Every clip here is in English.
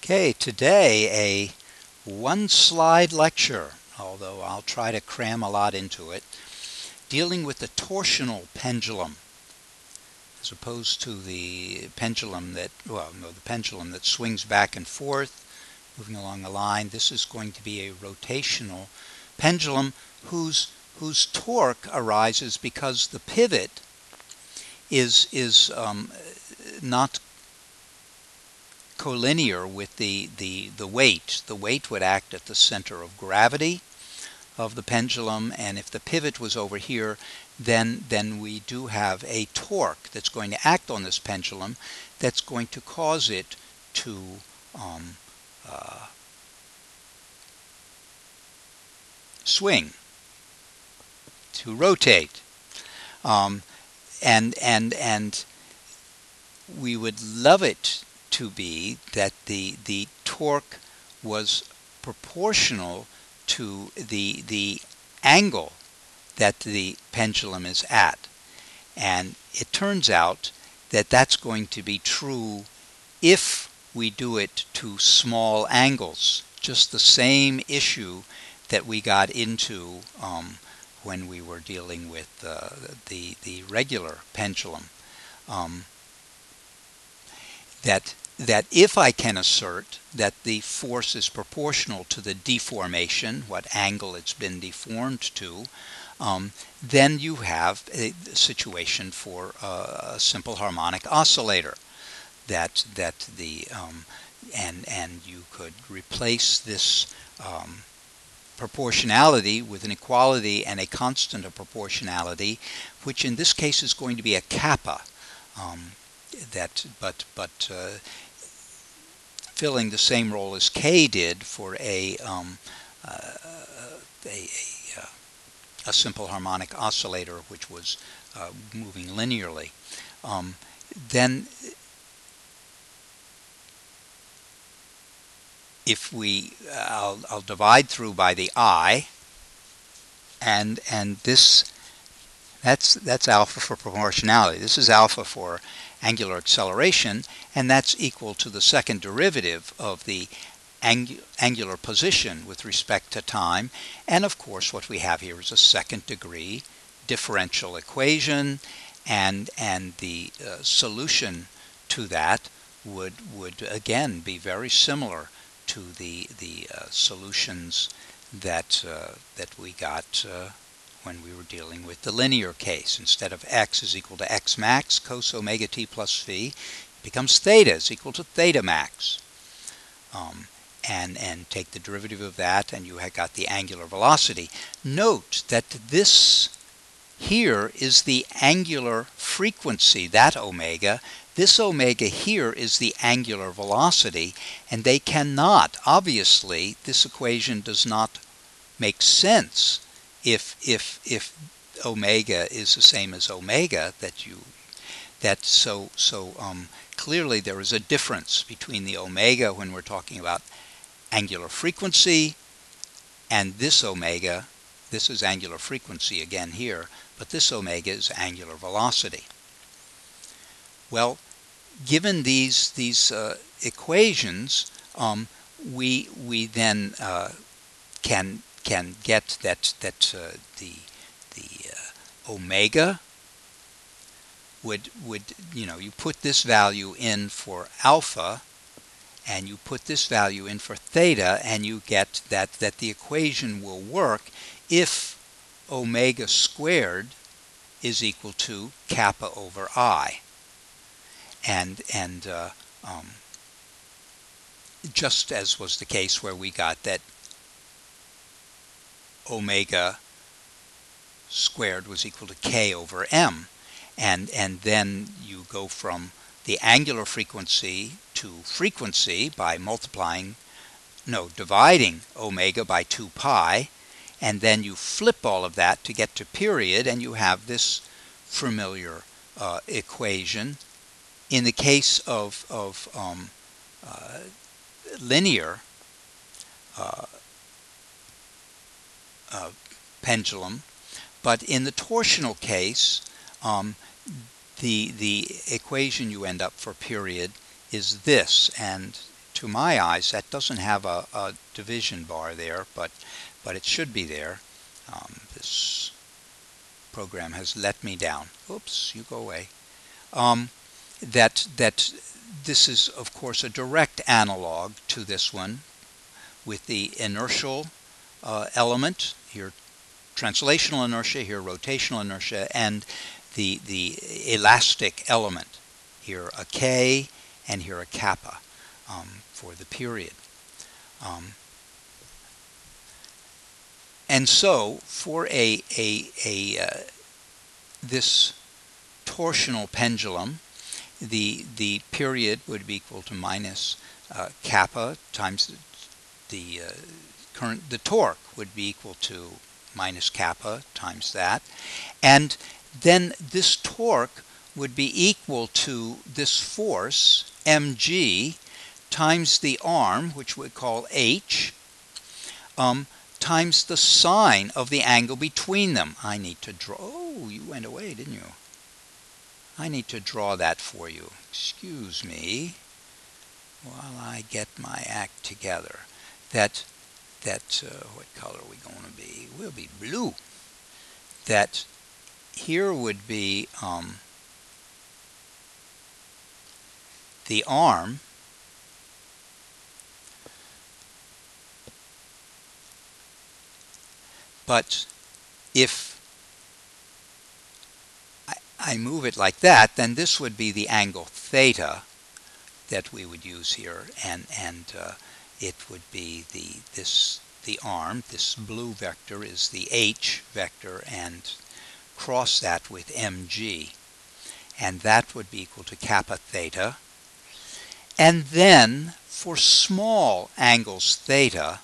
Okay, today a one-slide lecture, although I'll try to cram a lot into it, dealing with the torsional pendulum, as opposed to the pendulum that, the pendulum that swings back and forth, moving along a line. This is going to be a rotational pendulum whose torque arises because the pivot is not collinear with the weight. The weight would act at the center of gravity of the pendulum, and if the pivot was over here, then we do have a torque that's going to act on this pendulum that's going to cause it to swing, to rotate, and we would love it to be that the torque was proportional to the angle that the pendulum is at. And it turns out that that's going to be true if we do it to small angles. Just the same issue that we got into when we were dealing with the regular pendulum. That if I can assert that the force is proportional to the deformation, what angle it's been deformed to, then you have a situation for a simple harmonic oscillator. And you could replace this proportionality with an equality and a constant of proportionality, which in this case is going to be a kappa. But filling the same role as K did for a simple harmonic oscillator, which was moving linearly. Then if I'll divide through by the I, and that's alpha for proportionality. This is alpha for angular acceleration, and that's equal to the second derivative of the angular position with respect to time. And of course what we have here is a second degree differential equation, and the solution to that would again be very similar to the solutions that we got when we were dealing with the linear case. Instead of x is equal to x max cos omega t plus phi, it becomes theta is equal to theta max. And take the derivative of that, and you have got the angular velocity. Note that this here is the angular frequency, that omega. This omega here is the angular velocity, and they cannot, obviously, this equation does not make sense if omega is the same as omega, so clearly there is a difference between the omega when we're talking about angular frequency and this omega. This is angular frequency again here, but this omega is angular velocity. Well, given these equations, we then can get that the omega would you put this value in for alpha, and you put this value in for theta, and you get that the equation will work if omega squared is equal to kappa over I. And just as was the case where we got that omega squared was equal to k over m, and then you go from the angular frequency to frequency by dividing omega by 2 pi, and then you flip all of that to get to period, and you have this familiar equation. In the case of linear pendulum, but in the torsional case, the equation you end up for period is this, and to my eyes, that doesn't have a division bar there, but it should be there. This program has let me down. Oops, you go away. That this is, of course, a direct analog to this one, with the inertial element here, translational inertia here, rotational inertia, and the elastic element here, a k, and here a kappa for the period. And so for this torsional pendulum, the period would be equal to minus kappa times the torque would be equal to minus kappa times that, and then this torque would be equal to this force mg times the arm, which we call h, times the sine of the angle between them. I need to draw. Oh, you went away, didn't you? I need to draw that for you. Excuse me while I get my act together. What color are we going to be? We'll be blue. That here would be the arm, but if I move it like that, then this would be the angle theta that we would use here, and it would be the arm. This blue vector is the h vector, and cross that with mg, and that would be equal to kappa theta. And then for small angles theta,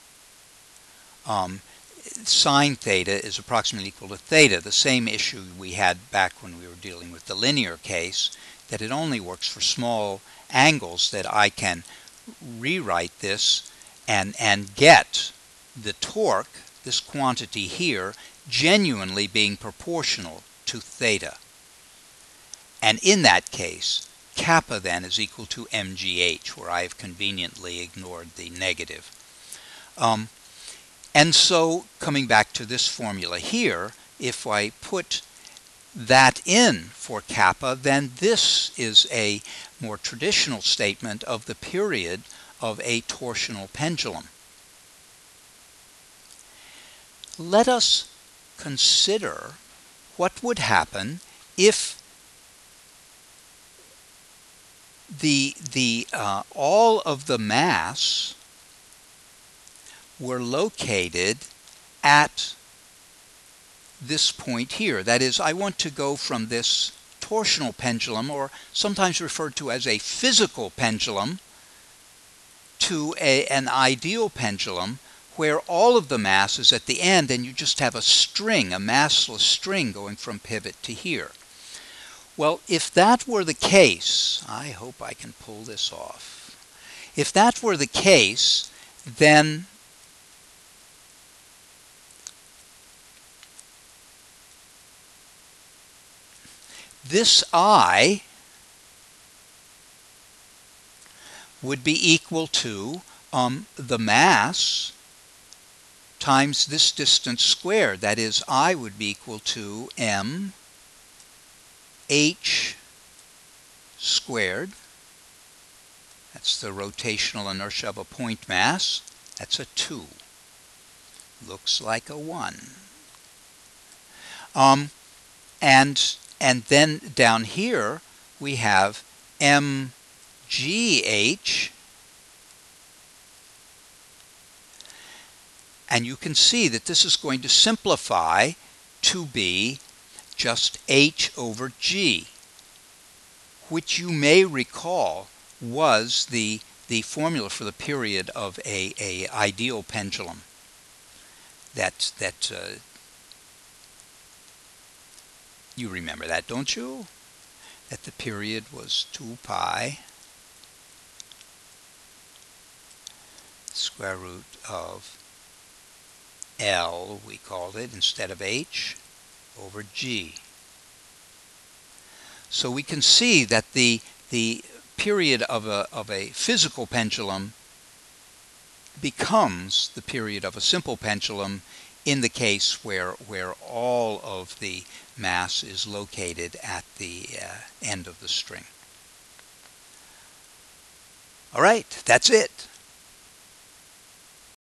sine theta is approximately equal to theta, the same issue we had back when we were dealing with the linear case, that it only works for small angles, that I can rewrite this and get the torque, this quantity here, genuinely being proportional to theta. And in that case, kappa then is equal to mgh, where I have conveniently ignored the negative. And so, coming back to this formula here, if I put that in for kappa, then this is a more traditional statement of the period of a torsional pendulum. Let us consider what would happen if all of the mass were located at this point here. That is, I want to go from this torsional pendulum, or sometimes referred to as a physical pendulum, to an ideal pendulum where all of the mass is at the end and you just have a string, a massless string going from pivot to here. Well, if that were the case, I hope I can pull this off. If that were the case, then this I would be equal to the mass times this distance squared. That is, I would be equal to m h squared. That's the rotational inertia of a point mass. That's a 2. Looks like a 1. And then down here we have mgh, and you can see that this is going to simplify to be just h over g, which you may recall was the formula for the period of a ideal pendulum. You remember that, don't you? That the period was 2 pi square root of L, we called it, instead of h, over g. So we can see that the period of a physical pendulum becomes the period of a simple pendulum in the case where all of the mass is located at the end of the string. All right, that's it.